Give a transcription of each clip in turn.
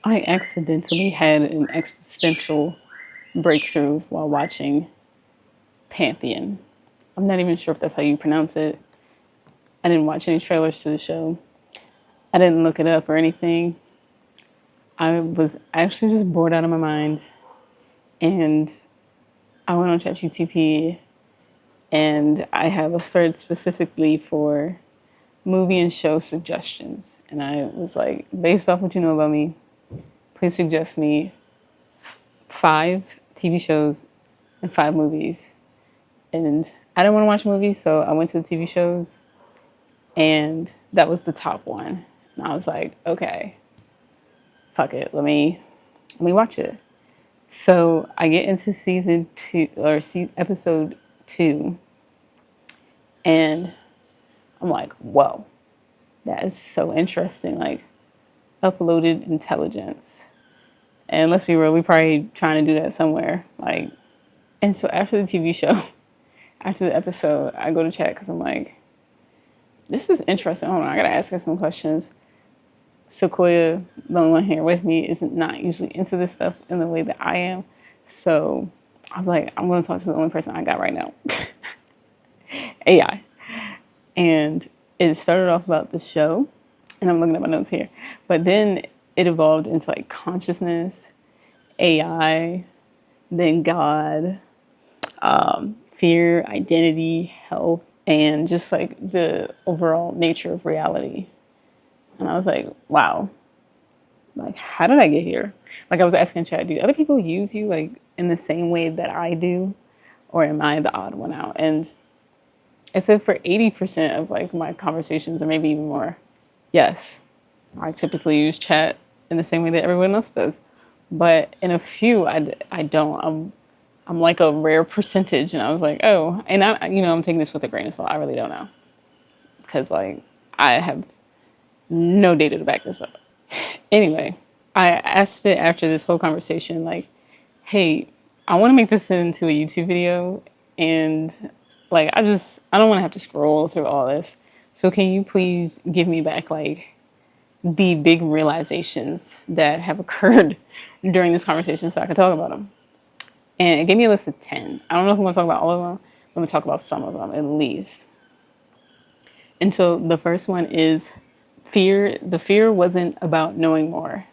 I accidentally had an existential breakthrough while watching Pantheon. I'm not even sure if that's how you pronounce it. I didn't watch any trailers to the show. I didn't look it up or anything. I was actually just bored out of my mind. And I went on ChatGPT and I have a thread specifically for movie and show suggestions. And I was like, based off what you know about me, please suggest me 5 TV shows and 5 movies. And I didn't want to watch movies, so I went to the TV shows, and that was the top one. And I was like, okay, fuck it, let me watch it. So I get into season 2 or episode 2, and I'm like, whoa, that is so interesting. Like, uploaded intelligence. And let's be real, we probably trying to do that somewhere. Like, and so after the TV show, after the episode, I go to chat because I'm like, this is interesting. Hold on, I gotta ask her some questions. Sequoia, the only one here with me, is not usually into this stuff in the way that I am. So I was like, I'm gonna talk to the only person I got right now. AI. And it started off about the show, and I'm looking at my notes here. But then it evolved into like consciousness, AI, then God, fear, identity, health, and just like the overall nature of reality. And I was like, wow, like, how did I get here? Like, I was asking Chad, do other people use you like in the same way that I do? Or am I the odd one out? And it said for 80% of like my conversations, or maybe even more, yes, I typically use chat in the same way that everyone else does. But in a few, I don't. I'm like a rare percentage. And I was like, oh, and I'm taking this with a grain of salt. I really don't know. Because like, I have no data to back this up. Anyway, I asked it after this whole conversation, like, hey, I want to make this into a YouTube video. And like, I don't want to have to scroll through all this. So can you please give me back like the big realizations that have occurred during this conversation so I can talk about them? And it gave me a list of 10. I don't know if I'm going to talk about all of them. I'm going to talk about some of them at least. And so the first one is fear. The fear wasn't about knowing more.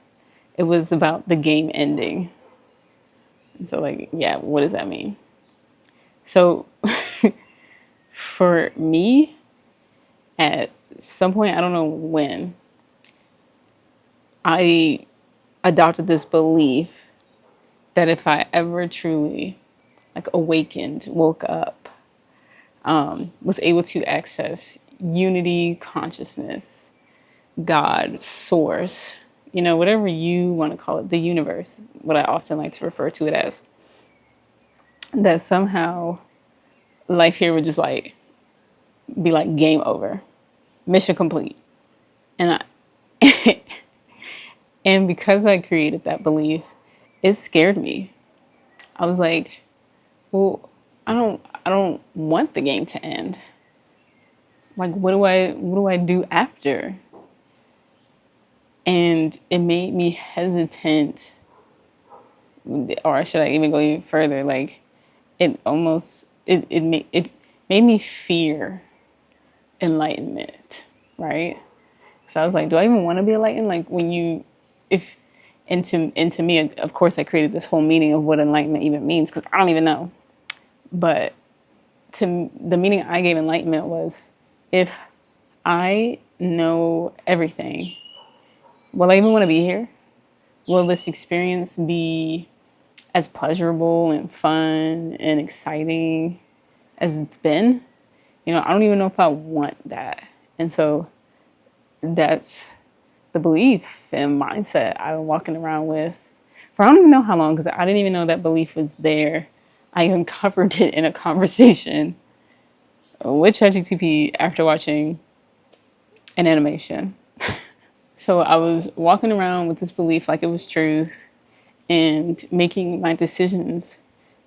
It was about the game ending. And so like, yeah, what does that mean? So for me, at some point, I don't know when, I adopted this belief that if I ever truly like awakened, woke up, was able to access unity, consciousness, God, source, whatever you want to call it, the universe, what I often like to refer to it as, that somehow life here would just like be like game over, mission complete. And and because I created that belief, it scared me. I was like, well, I don't want the game to end. Like, what do I do after? And it made me hesitant, or should I even go even further? Like, it made me fear enlightenment, right? So I was like, do I even want to be enlightened? Like, and to me, of course, I created this whole meaning of what enlightenment even means, because I don't even know. But the meaning I gave enlightenment was, if I know everything, will I even want to be here? Will this experience be as pleasurable and fun and exciting as it's been? I don't even know if I want that. And so that's the belief and mindset I've been walking around with for I don't even know how long, because I didn't even know that belief was there. I uncovered it in a conversation with ChatGPT after watching an animation. So I was walking around with this belief like it was truth and making my decisions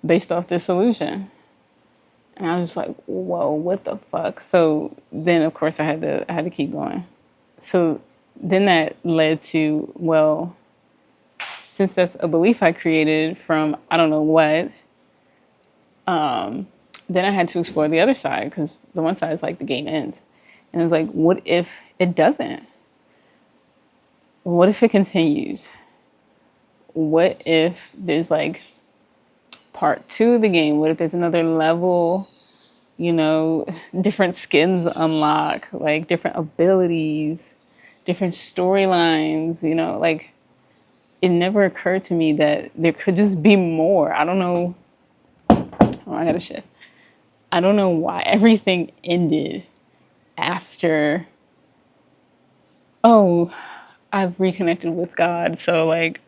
based off this illusion. And I was like, whoa, what the fuck? So then, of course, I had to keep going. So then that led to, well, since that's a belief I created from I don't know what, then I had to explore the other side because the one side is like the game ends. And it was like, what if it doesn't? What if it continues? What if there's like part two of the game? What if there's another level? You know, different skins unlock, like different abilities, different storylines, you know, like it never occurred to me that there could just be more. I don't know. Oh, I gotta shift. I don't know why everything ended after, oh, I've reconnected with God. So like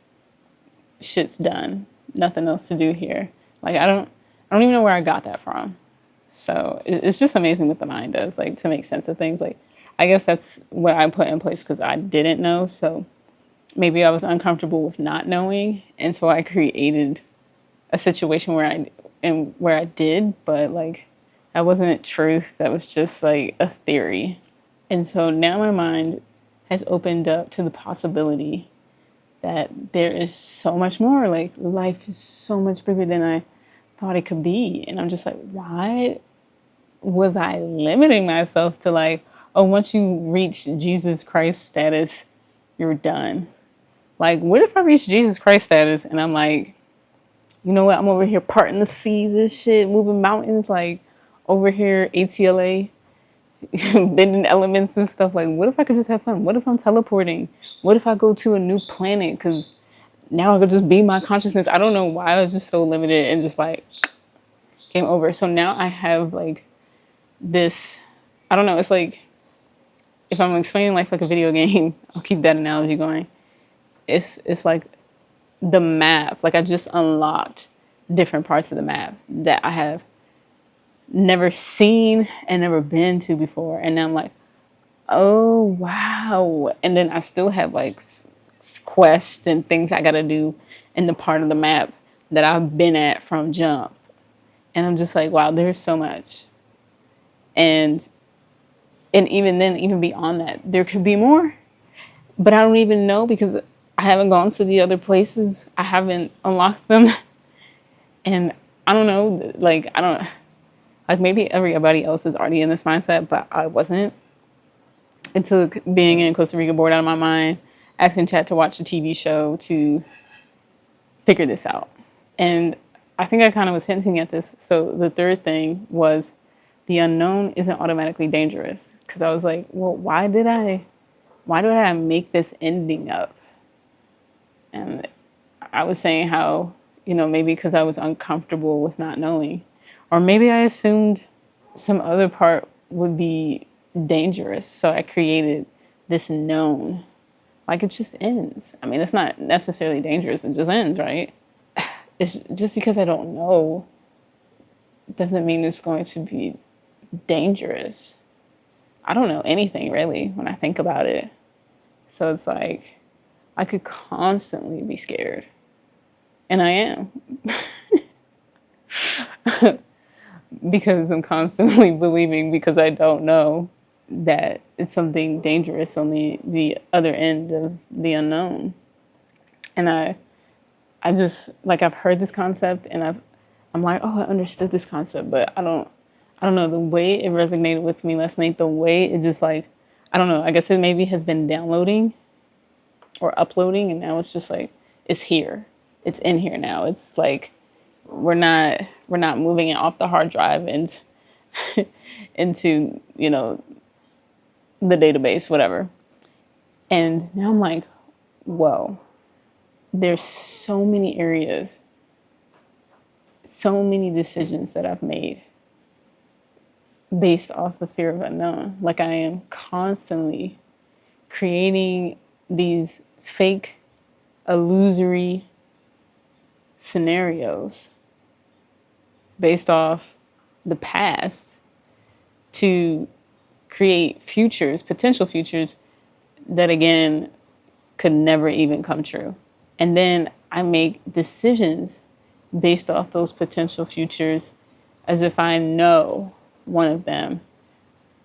shit's done. Nothing else to do here. Like I don't even know where I got that from. So it's just amazing what the mind does, like to make sense of things. Like I guess that's what I put in place because I didn't know. So maybe I was uncomfortable with not knowing, and so I created a situation where I did, but like that wasn't truth. That was just like a theory. And so now my mind has opened up to the possibility that there is so much more. Like life is so much bigger than I thought it could be. And I'm just like, why was I limiting myself to like, oh, once you reach Jesus Christ status, you're done? Like, what if I reach Jesus Christ status and I'm like, you know what? I'm over here parting the seas and shit, moving mountains, like over here, ATLA, bending elements and stuff. Like, what if I could just have fun? What if I'm teleporting? What if I go to a new planet? Because now I could just be my consciousness. I don't know why I was just so limited and just like came over. So now I have like this, I don't know, it's like if I'm explaining life like a video game, I'll keep that analogy going. It's like the map. Like I just unlocked different parts of the map that I have never seen and never been to before. And now I'm like, oh wow. And then I still have like quests and things I gotta do in the part of the map that I've been at from jump. And I'm just like, wow, there's so much. And even then, even beyond that, there could be more. But I don't even know because I haven't gone to the other places. I haven't unlocked them. And I don't know, like, like maybe everybody else is already in this mindset, but I wasn't. It took being in Costa Rica bored out of my mind, asking Chat to watch a TV show to figure this out. And I think I kind of was hinting at this. So the third thing was the unknown isn't automatically dangerous. Because I was like, well, why did I make this ending up? And I was saying how, you know, maybe because I was uncomfortable with not knowing. Or maybe I assumed some other part would be dangerous. So I created this known. Like it just ends. I mean, it's not necessarily dangerous. It just ends, right? It's just because I don't know doesn't mean it's going to be dangerous. I don't know anything really when I think about it. So it's like I could constantly be scared. And I am. Because I'm constantly believing because I don't know that it's something dangerous on the other end of the unknown. And I just like I've heard this concept and I'm like, oh, I understood this concept, but I don't know, the way it resonated with me last night, the way it just like, I don't know, I guess it maybe has been downloading or uploading and now it's just like, it's here. It's in here now. It's like, we're not moving it off the hard drive and into, you know, the database, whatever. And now I'm like, whoa, there's so many areas, so many decisions that I've made based off the fear of unknown. Like I am constantly creating these fake, illusory scenarios based off the past to create futures, potential futures that again could never even come true. And then I make decisions based off those potential futures as if I know one of them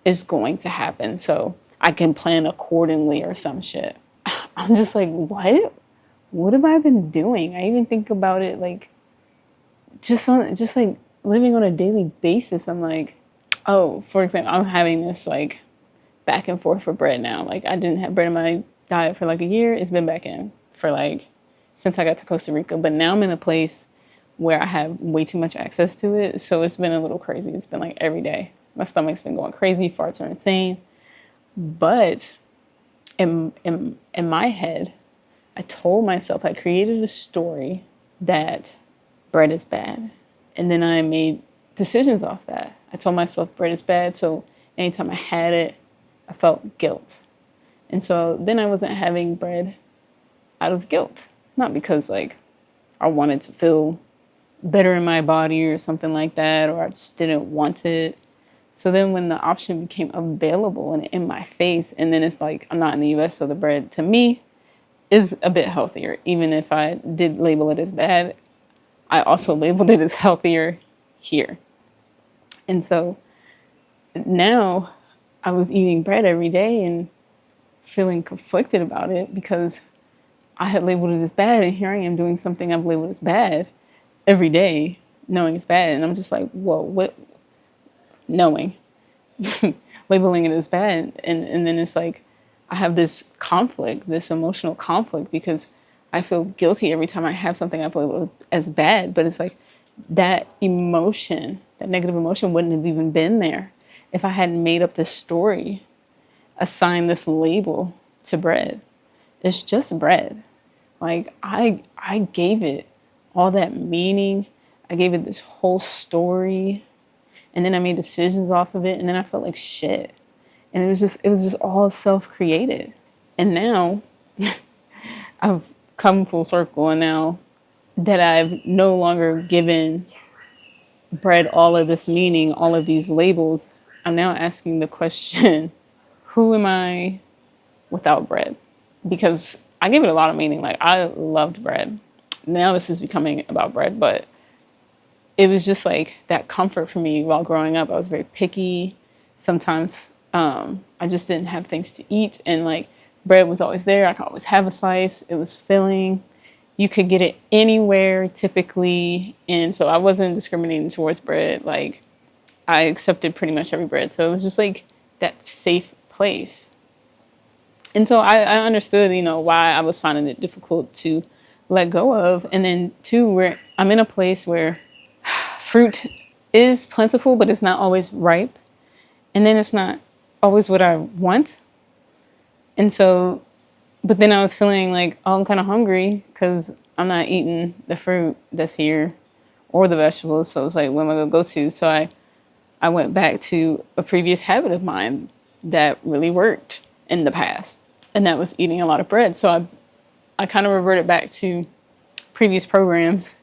is going to happen. So I can plan accordingly or some shit. I'm just like, what? what have I been doing? I even think about it like just like living on a daily basis. I'm like, oh, for example, I'm having this like back and forth for bread now. Like I didn't have bread in my diet for like a year. It's been back in for like since I got to Costa Rica. But now I'm in a place where I have way too much access to it. So it's been a little crazy. It's been like every day. My stomach's been going crazy. Farts are insane. But in my head, I told myself, I created a story that bread is bad. And then I made decisions off that. I told myself bread is bad. So anytime I had it, I felt guilt. And so then I wasn't having bread out of guilt. Not because like I wanted to feel better in my body or something like that, or I just didn't want it. So then when the option became available and in my face, and then it's like, I'm not in the US, so the bread to me is a bit healthier. Even if I did label it as bad, I also labeled it as healthier here. And so now I was eating bread every day and feeling conflicted about it because I had labeled it as bad, and here I am doing something I've labeled as bad every day, knowing it's bad. And I'm just like, whoa, what? Knowing, labeling it as bad. And then it's like, I have this conflict, this emotional conflict, because I feel guilty every time I have something I've labeled as bad. But it's like that emotion, that negative emotion wouldn't have even been there if I hadn't made up this story, assigned this label to bread. It's just bread. Like I gave it all that meaning. I gave it this whole story, and then I made decisions off of it, and then I felt like shit. And it was just all self-created. And now I've come full circle, and now that I've no longer given bread all of this meaning, all of these labels, I'm now asking the question, who am I without bread? Because I gave it a lot of meaning. Like, I loved bread. Now this is becoming about bread, but it was just like that comfort for me while growing up. I was very picky. Sometimes I just didn't have things to eat, and like bread was always there. I could always have a slice. It was filling. You could get it anywhere typically, and so I wasn't discriminating towards bread. Like, I accepted pretty much every bread. So it was just like that safe place. And so I understood, why I was finding it difficult to let go of. And then two, where I'm in a place where fruit is plentiful, but it's not always ripe. And then it's not always what I want. And so, but then I was feeling like, oh, I'm kind of hungry because I'm not eating the fruit that's here or the vegetables. So it's like, what am I going to go to? So I went back to a previous habit of mine that really worked in the past. And that was eating a lot of bread. So I kind of reverted back to previous programs,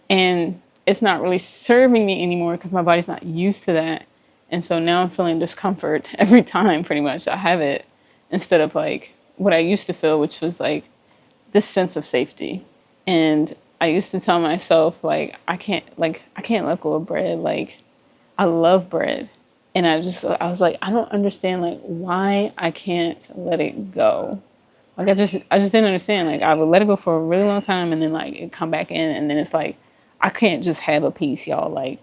and it's not really serving me anymore because my body's not used to that. And so now I'm feeling discomfort every time pretty much I have it, instead of like what I used to feel, which was like this sense of safety. And I used to tell myself like, I can't let go of bread. Like, I love bread. And I was like, I don't understand like why I can't let it go. Like I just didn't understand. Like, I would let it go for a really long time, and then like it come back in, and then it's like I can't just have a piece, y'all. Like,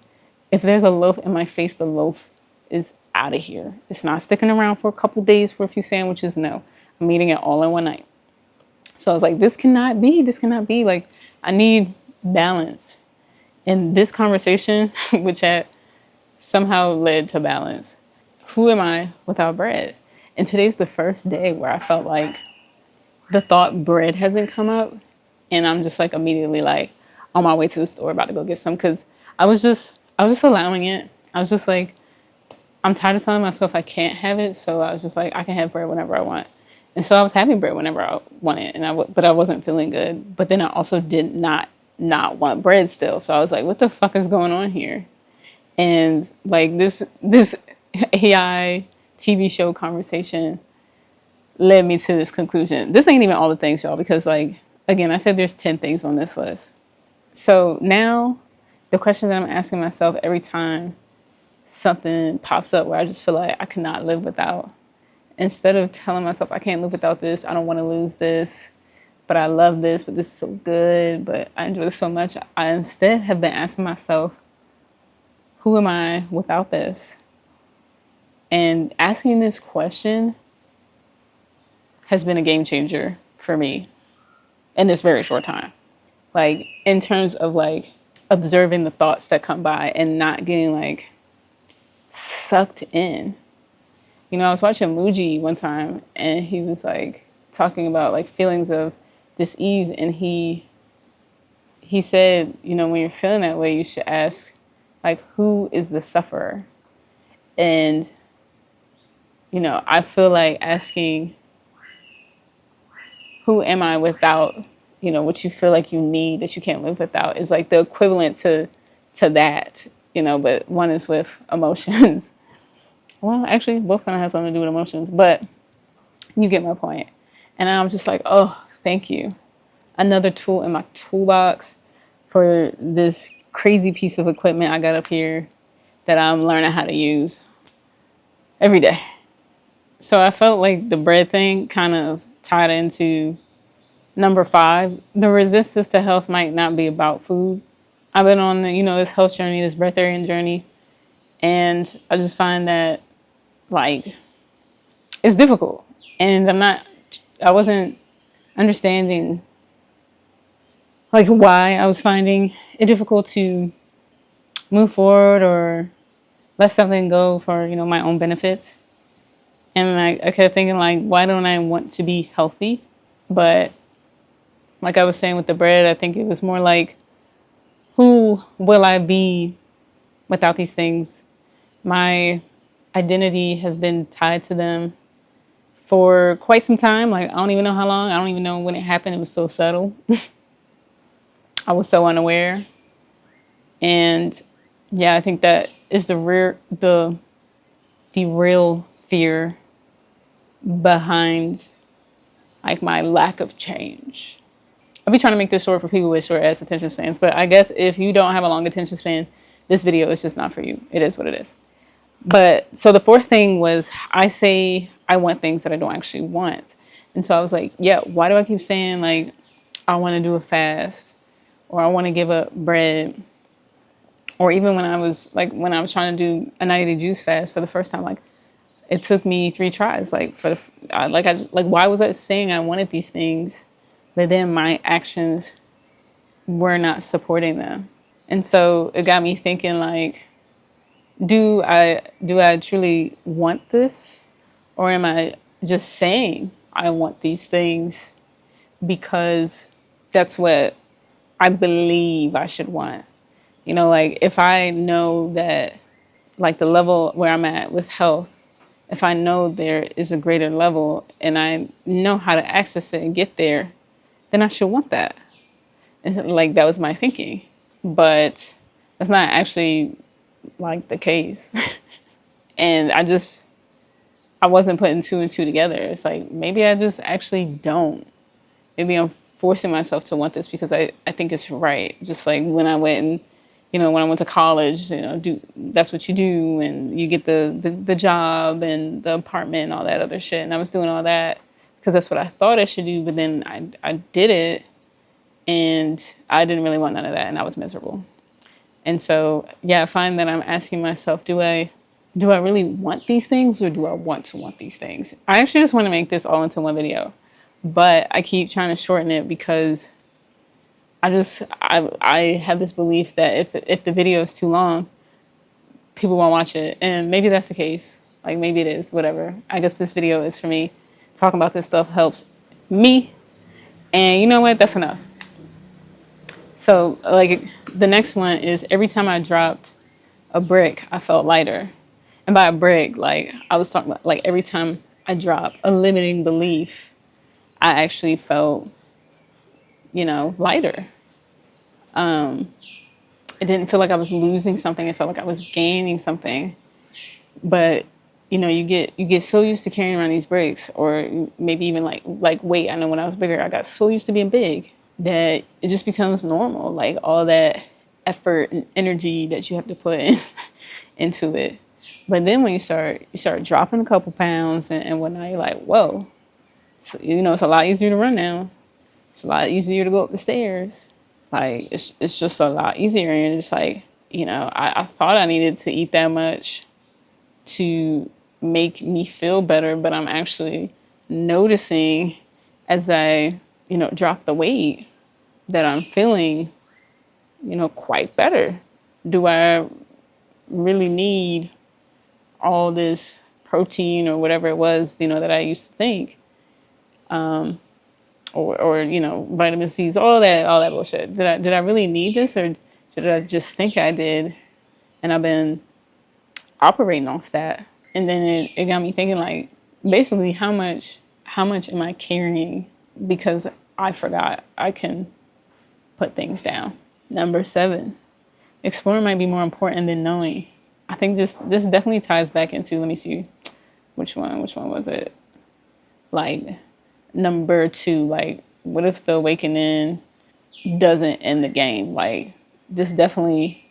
if there's a loaf in my face, the loaf is out of here. It's not sticking around for a couple days for a few sandwiches. No, I'm eating it all in one night. So I was like, this cannot be. Like, I need balance. And this conversation with Chat somehow led to balance. Who am I without bread? And today's the first day where I felt like the thought bread hasn't come up, and I'm just like immediately like on my way to the store about to go get some, because I was just allowing it. I was just like, I'm tired of telling myself I can't have it, so I was just like, I can have bread whenever I want. And so I was having bread whenever I wanted, but I wasn't feeling good. But then I also did not want bread still. So I was like, what the fuck is going on here? And like this AI TV show conversation led me to this conclusion. This ain't even all the things, y'all, because like, again, I said there's 10 things on this list. So now the question that I'm asking myself every time something pops up where I just feel like I cannot live without, instead of telling myself I can't live without this, I don't want to lose this, but I love this, but this is so good, but I enjoy this so much. I instead have been asking myself, who am I without this? And asking this question has been a game changer for me in this very short time. Like, in terms of like observing the thoughts that come by and not getting like sucked in. You know, I was watching Muji one time and he was like talking about like feelings of dis-ease, and he said, you know, when you're feeling that way, you should ask like, who is the sufferer? And you know, I feel like asking, who am I without, you know, what you feel like you need that you can't live without, is like the equivalent to that, you know, but one is with emotions. Well, actually, both of them have something to do with emotions, but you get my point. And I'm just like, oh, thank you. Another tool in my toolbox for this crazy piece of equipment I got up here that I'm learning how to use every day. So I felt like the bread thing kind of tied into number 5. The resistance to health might not be about food. I've been on the, you know, this health journey, this breatharian journey, and I just find that like it's difficult, and I wasn't understanding like why I was finding it difficult to move forward or let something go for, you know, my own benefits. And I kept thinking like, why don't I want to be healthy? But like I was saying with the bread, I think it was more like, who will I be without these things? My identity has been tied to them for quite some time. Like, I don't even know how long. I don't even know when it happened. It was so subtle. I was so unaware. And yeah, I think that is the real fear behind like my lack of change. I'll be trying to make this short for people with short ass attention spans, but I guess if you don't have a long attention span, this video is just not for you. It is what it is. But so the 4th thing was, I say I want things that I don't actually want. And so I was like, yeah, why do I keep saying like I want to do a fast, or I want to give up bread? Or even when I was trying to do a 90-day juice fast for the first time, like it took me 3 tries. Like why was I saying I wanted these things, but then my actions were not supporting them? And so it got me thinking like, do I truly want this, or am I just saying I want these things because that's what I believe I should want? You know, like if I know that like the level where I'm at with health, if I know there is a greater level and I know how to access it and get there, then I should want that. And like that was my thinking, but that's not actually like the case. And I wasn't putting 2 and 2 together. It's like, maybe I just actually don't. Maybe I'm forcing myself to want this because I think it's right. Just like when I went and, you know, when I went to college, you know, that's what you do, and you get the job and the apartment and all that other shit. And I was doing all that because that's what I thought I should do, but then I did it, and I didn't really want none of that, and I was miserable. And so, yeah, I find that I'm asking myself, do I really want these things, or do I want to want these things? I actually just want to make this all into one video, but I keep trying to shorten it because I have this belief that if the video is too long, people won't watch it. And maybe that's the case. Like, maybe it is, whatever. I guess this video is for me. Talking about this stuff helps me. And you know what? That's enough. So, like, the next one is, every time I dropped a brick, I felt lighter. And by a brick, like, I was talking about, like, every time I drop a limiting belief, I actually felt, you know, lighter. It didn't feel like I was losing something. It felt like I was gaining something. But, you know, you get so used to carrying around these bricks, or maybe even like weight. I know when I was bigger, I got so used to being big that it just becomes normal. Like all that effort and energy that you have to put into it. But then when you start dropping a couple pounds and whatnot, you're like, whoa, so, you know, it's a lot easier to run now. It's a lot easier to go up the stairs. Like, it's just a lot easier. And it's like, I thought I needed to eat that much to make me feel better, but I'm actually noticing as I, drop the weight that I'm feeling, quite better. Do I really need all this protein or whatever it was, that I used to think? Or vitamin C's, all that bullshit. Did I really need this, or did I just think I did? And I've been operating off that. And then it got me thinking, like, basically how much am I carrying because I forgot I can put things down. Number 7, exploring might be more important than knowing. I think this definitely ties back into, let me see, which one was it? Like, number 2, like, what if the awakening doesn't end the game? Like, this definitely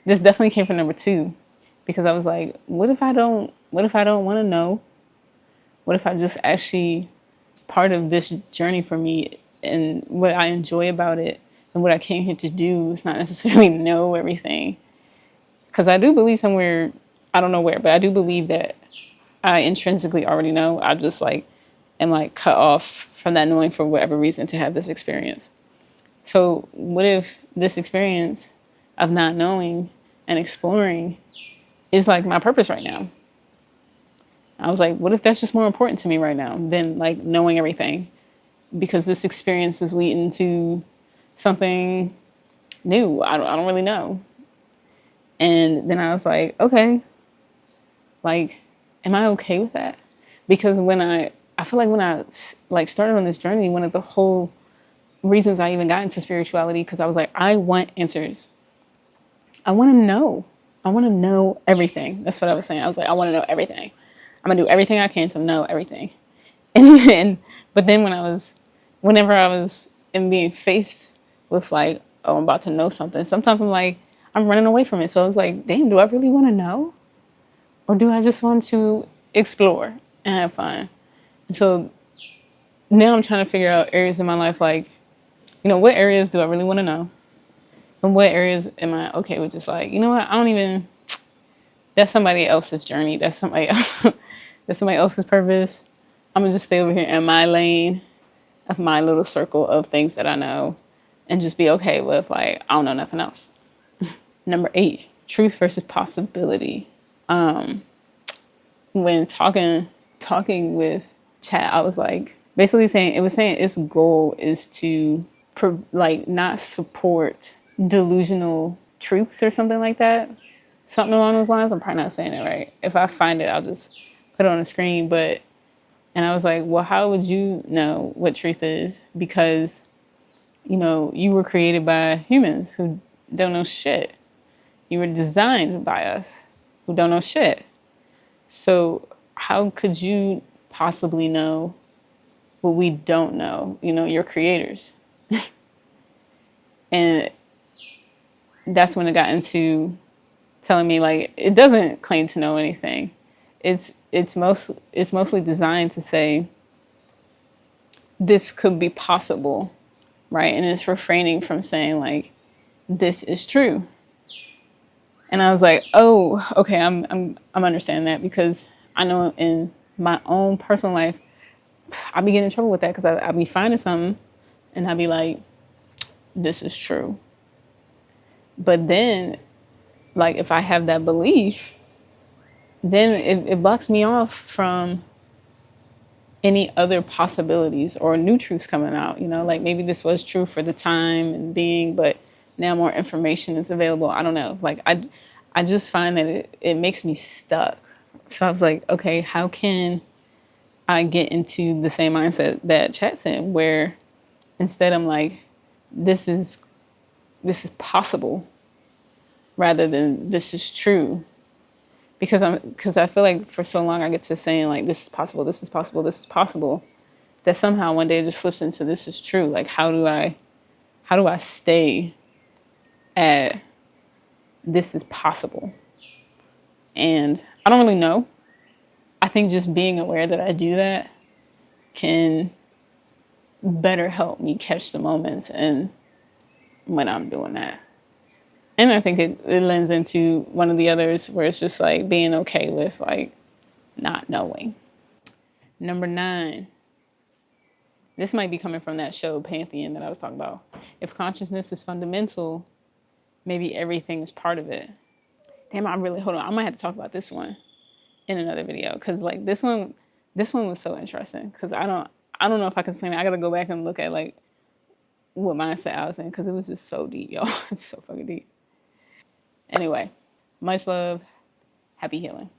came from number 2, because I was like, what if I don't want to know? What if I just actually, part of this journey for me and what I enjoy about it and what I came here to do is not necessarily know everything. Because I do believe somewhere, I don't know where, but I do believe that I intrinsically already know. I just am cut off from that knowing for whatever reason to have this experience. So what if this experience of not knowing and exploring is like my purpose right now? I was like, what if that's just more important to me right now than like knowing everything? Because this experience is leading to something new. I don't really know. And then I was like, okay, like, am I okay with that? Because I feel like when I started on this journey, one of the whole reasons I even got into spirituality, because I was like, I want answers. I want to know. I want to know everything. That's what I was saying. I was like, I want to know everything. I'm gonna do everything I can to know everything. But then whenever I was being faced with like, oh, I'm about to know something, sometimes I'm running away from it. So I was like, damn, do I really want to know? Or do I just want to explore and have fun? And so now I'm trying to figure out areas in my life, like, what areas do I really want to know? And what areas am I okay with just like, you know what, that's somebody else's journey. That's somebody else's purpose. I'm going to just stay over here in my lane of my little circle of things that I know and just be okay with, like, I don't know nothing else. Number 8, truth versus possibility. When talking with Chat, I was like, basically saying its goal is to not support delusional truths or something like that. Something along those lines. I'm probably not saying it right. If I find it, I'll just put it on the screen. And I was like, well, how would you know what truth is? Because, you were created by humans who don't know shit. You were designed by us who don't know shit. So how could you possibly know what we don't know? You're creators. And that's when it got into telling me, like, it doesn't claim to know anything. It's mostly designed to say this could be possible, right? And it's refraining from saying like this is true. And I was like, oh, okay, I'm understanding that, because I know in my own personal life, I be getting in trouble with that, because I be finding something and I be like, this is true. But then, like, if I have that belief, then it blocks me off from any other possibilities or new truths coming out. Like, maybe this was true for the time and being, but now more information is available. I don't know. Like, I just find that it makes me stuck. So I was like, okay, how can I get into the same mindset that Chat's in, where instead I'm like, this is possible, rather than this is true. Because I feel like for so long I get to saying like, this is possible, this is possible, this is possible, that somehow one day it just slips into this is true. Like, how do I stay at this is possible? And I don't really know. I think just being aware that I do that can better help me catch the moments and when I'm doing that. And I think it lends into one of the others where it's just like being okay with like not knowing. Number 9. This might be coming from that show Pantheon that I was talking about. If consciousness is fundamental, maybe everything is part of it. Damn, hold on. I might have to talk about this one in another video because like this one was so interesting because I don't know if I can explain it. I gotta go back and look at like what mindset I was in because it was just so deep, y'all. It's so fucking deep. Anyway, much love. Happy healing.